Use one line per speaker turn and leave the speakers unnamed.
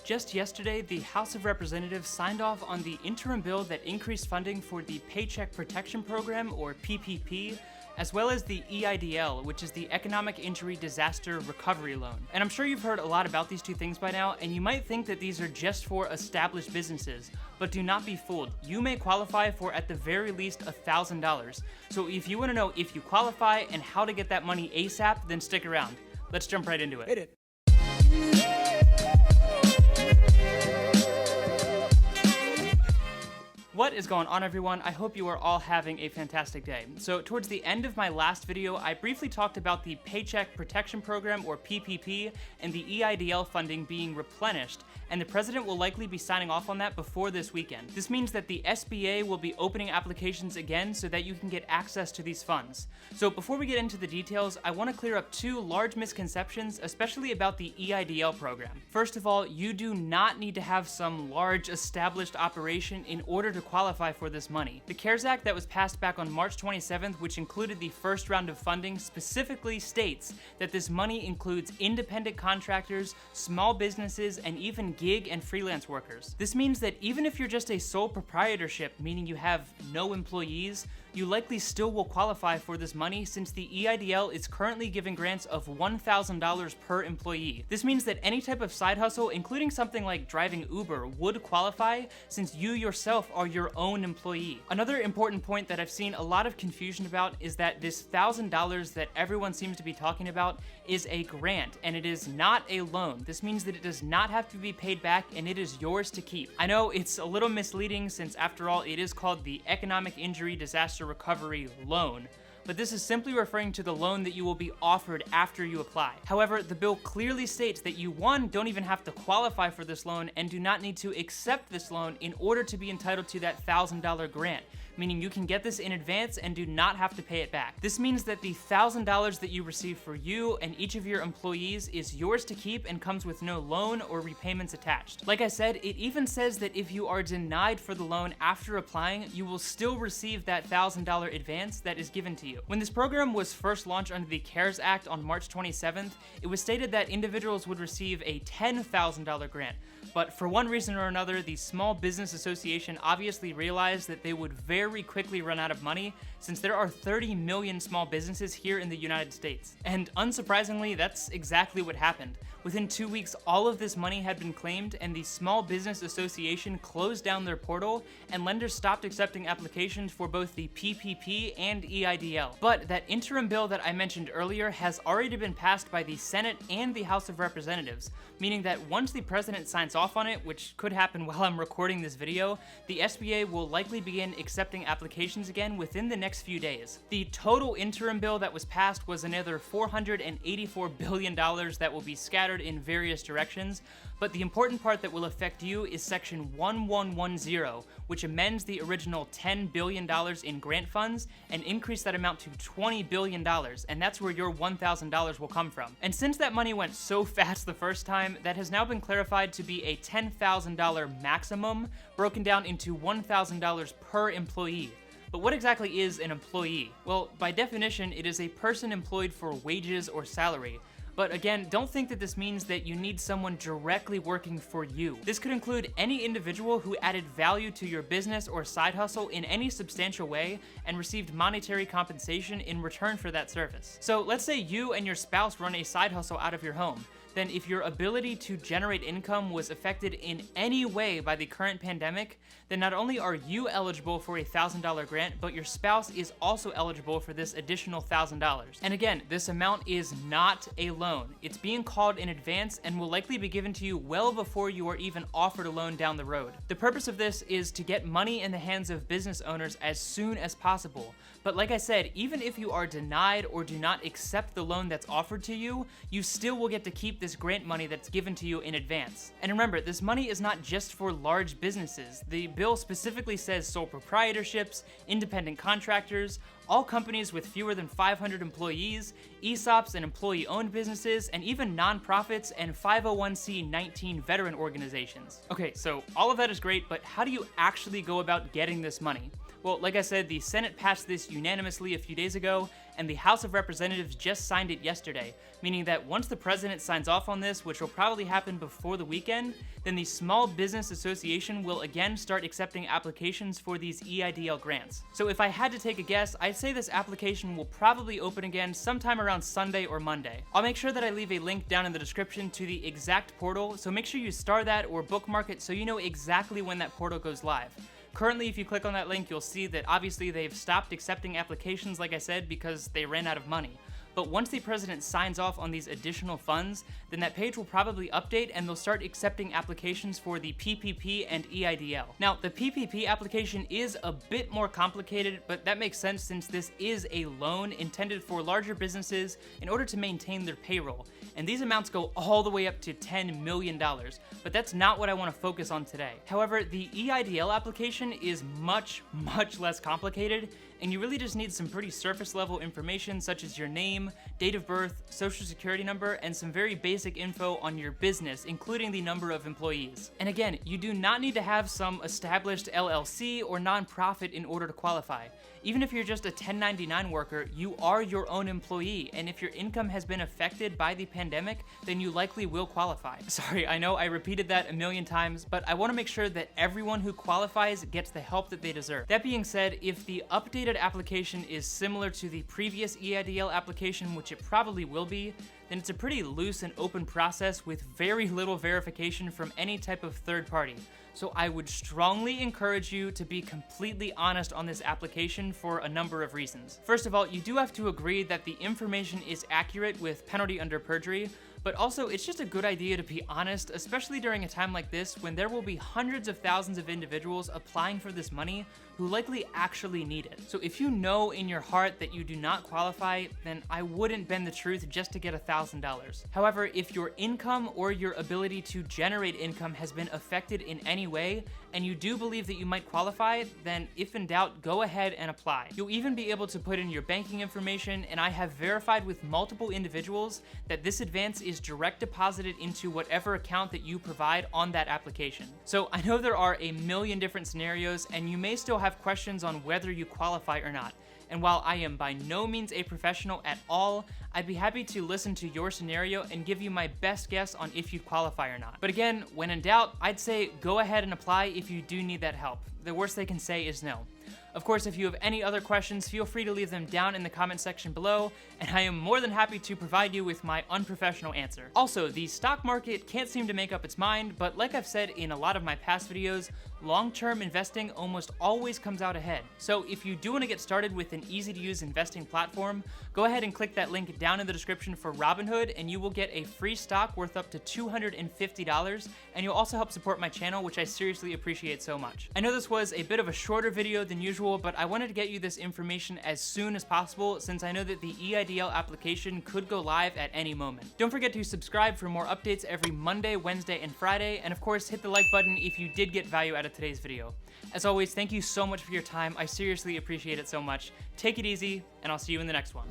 Just yesterday, the House of Representatives signed off on the interim bill that increased funding for the Paycheck Protection Program, or PPP, as well as the EIDL, which is the Economic Injury Disaster Recovery Loan. And I'm sure you've heard a lot about these two things by now, and you might think that these are just for established businesses, but do not be fooled. You may qualify for at the very least $1,000. So if you want to know if you qualify and how to get that money ASAP, then stick around. Let's jump right into it.
Hit it.
What is going on, everyone? I hope you are all having a fantastic day. So towards the end of my last video, I briefly talked about the Paycheck Protection Program, or PPP, and the EIDL funding being replenished, and the president will likely be signing off on that before this weekend. This means that the SBA will be opening applications again so that you can get access to these funds. So before we get into the details, I want to clear up two large misconceptions, especially about the EIDL program. First of all, you do not need to have some large established operation in order to qualify for this money. The CARES Act that was passed back on March 27th, which included the first round of funding, specifically states that this money includes independent contractors, small businesses, and even gig and freelance workers. This means that even if you're just a sole proprietorship, meaning you have no employees, you likely still will qualify for this money since the EIDL is currently giving grants of $1,000 per employee. This means that any type of side hustle, including something like driving Uber, would qualify since you yourself are your own employee. Another important point that I've seen a lot of confusion about is that this $1,000 that everyone seems to be talking about is a grant, and it is not a loan. This means that it does not have to be paid back and it is yours to keep. I know it's a little misleading since after all it is called the Economic Injury Disaster Recovery Loan, but this is simply referring to the loan that you will be offered after you apply. However, the bill clearly states that you, one, don't even have to qualify for this loan and do not need to accept this loan in order to be entitled to that $1,000 grant, meaning you can get this in advance and do not have to pay it back. This means that the $1,000 that you receive for you and each of your employees is yours to keep and comes with no loan or repayments attached. Like I said, it even says that if you are denied for the loan after applying, you will still receive that $1,000 advance that is given to you. When this program was first launched under the CARES Act on March 27th, it was stated that individuals would receive a $10,000 grant. But for one reason or another, the Small Business Association obviously realized that they would very quickly run out of money since there are 30 million small businesses here in the United States. And unsurprisingly, that's exactly what happened. Within 2 weeks, all of this money had been claimed and the Small Business Association closed down their portal and lenders stopped accepting applications for both the PPP and EIDL. But that interim bill that I mentioned earlier has already been passed by the Senate and the House of Representatives, meaning that once the president signs off on it, which could happen while I'm recording this video, the SBA will likely begin accepting applications again within the next few days. The total interim bill that was passed was another $484 billion that will be scattered in various directions, but the important part that will affect you is Section 1110, which amends the original $10 billion in grant funds and increase that amount to $20 billion, and that's where your $1,000 will come from. And since that money went so fast the first time, that has now been clarified to be a $10,000 maximum, broken down into $1,000 per employee. But what exactly is an employee? Well, by definition, it is a person employed for wages or salary. But again, don't think that this means that you need someone directly working for you. This could include any individual who added value to your business or side hustle in any substantial way and received monetary compensation in return for that service. So let's say you and your spouse run a side hustle out of your home. Then if your ability to generate income was affected in any way by the current pandemic, then not only are you eligible for a $1,000 grant, but your spouse is also eligible for this additional $1,000. And again, this amount is not a loan. It's being called in advance and will likely be given to you well before you are even offered a loan down the road. The purpose of this is to get money in the hands of business owners as soon as possible. But like I said, even if you are denied or do not accept the loan that's offered to you, you still will get to keep this grant money that's given to you in advance. And remember, this money is not just for large businesses. The bill specifically says sole proprietorships, independent contractors, all companies with fewer than 500 employees, ESOPs and employee-owned businesses, and even nonprofits and 501c19 veteran organizations. Okay, so all of that is great, but how do you actually go about getting this money? Well, like I said, the Senate passed this unanimously a few days ago, and the House of Representatives just signed it yesterday, meaning that once the president signs off on this, which will probably happen before the weekend, then the Small Business Association will again start accepting applications for these EIDL grants. So if I had to take a guess, I'd say this application will probably open again sometime around Sunday or Monday. I'll make sure that I leave a link down in the description to the exact portal, so make sure you star that or bookmark it so you know exactly when that portal goes live. Currently, if you click on that link, you'll see that obviously they've stopped accepting applications, like I said, because they ran out of money. But once the president signs off on these additional funds, then that page will probably update and they'll start accepting applications for the PPP and EIDL. Now, the PPP application is a bit more complicated, but that makes sense since this is a loan intended for larger businesses in order to maintain their payroll. And these amounts go all the way up to $10 million, but that's not what I want to focus on today. However, the EIDL application is much less complicated, and you really just need some pretty surface level information such as your name, date of birth, social security number, and some very basic info on your business, including the number of employees. And again, you do not need to have some established LLC or nonprofit in order to qualify. Even if you're just a 1099 worker, you are your own employee, and if your income has been affected by the pandemic, then you likely will qualify. Sorry, I know I repeated that a million times, but I want to make sure that everyone who qualifies gets the help that they deserve. That being said, if the updated application is similar to the previous EIDL application, which it probably will be, then it's a pretty loose and open process with very little verification from any type of third party. So I would strongly encourage you to be completely honest on this application for a number of reasons. First of all, you do have to agree that the information is accurate with penalty under perjury, but also it's just a good idea to be honest, especially during a time like this when there will be hundreds of thousands of individuals applying for this money who likely actually need it. So if you know in your heart that you do not qualify, then I wouldn't bend the truth just to get $1,000. However, if your income or your ability to generate income has been affected in any way, and you do believe that you might qualify, then if in doubt, go ahead and apply. You'll even be able to put in your banking information, and I have verified with multiple individuals that this advance is direct deposited into whatever account that you provide on that application. So I know there are a million different scenarios, and you may still have questions on whether you qualify or not. And while I am by no means a professional at all, I'd be happy to listen to your scenario and give you my best guess on if you qualify or not. But again, when in doubt, I'd say go ahead and apply if you do need that help. The worst they can say is no. Of course, if you have any other questions, feel free to leave them down in the comment section below, and I am more than happy to provide you with my unprofessional answer. Also, the stock market can't seem to make up its mind, but like I've said in a lot of my past videos, long-term investing almost always comes out ahead. So if you do want to get started with an easy-to-use investing platform, go ahead and click that link down in the description for Robinhood, and you will get a free stock worth up to $250, and you'll also help support my channel, which I seriously appreciate so much. I know this was a bit of a shorter video than usual, but I wanted to get you this information as soon as possible since I know that the EIDL application could go live at any moment. Don't forget to subscribe for more updates every Monday, Wednesday, and Friday, and of course hit the like button if you did get value out of today's video. As always, thank you so much for your time. I seriously appreciate it so much. Take it easy, and I'll see you in the next one.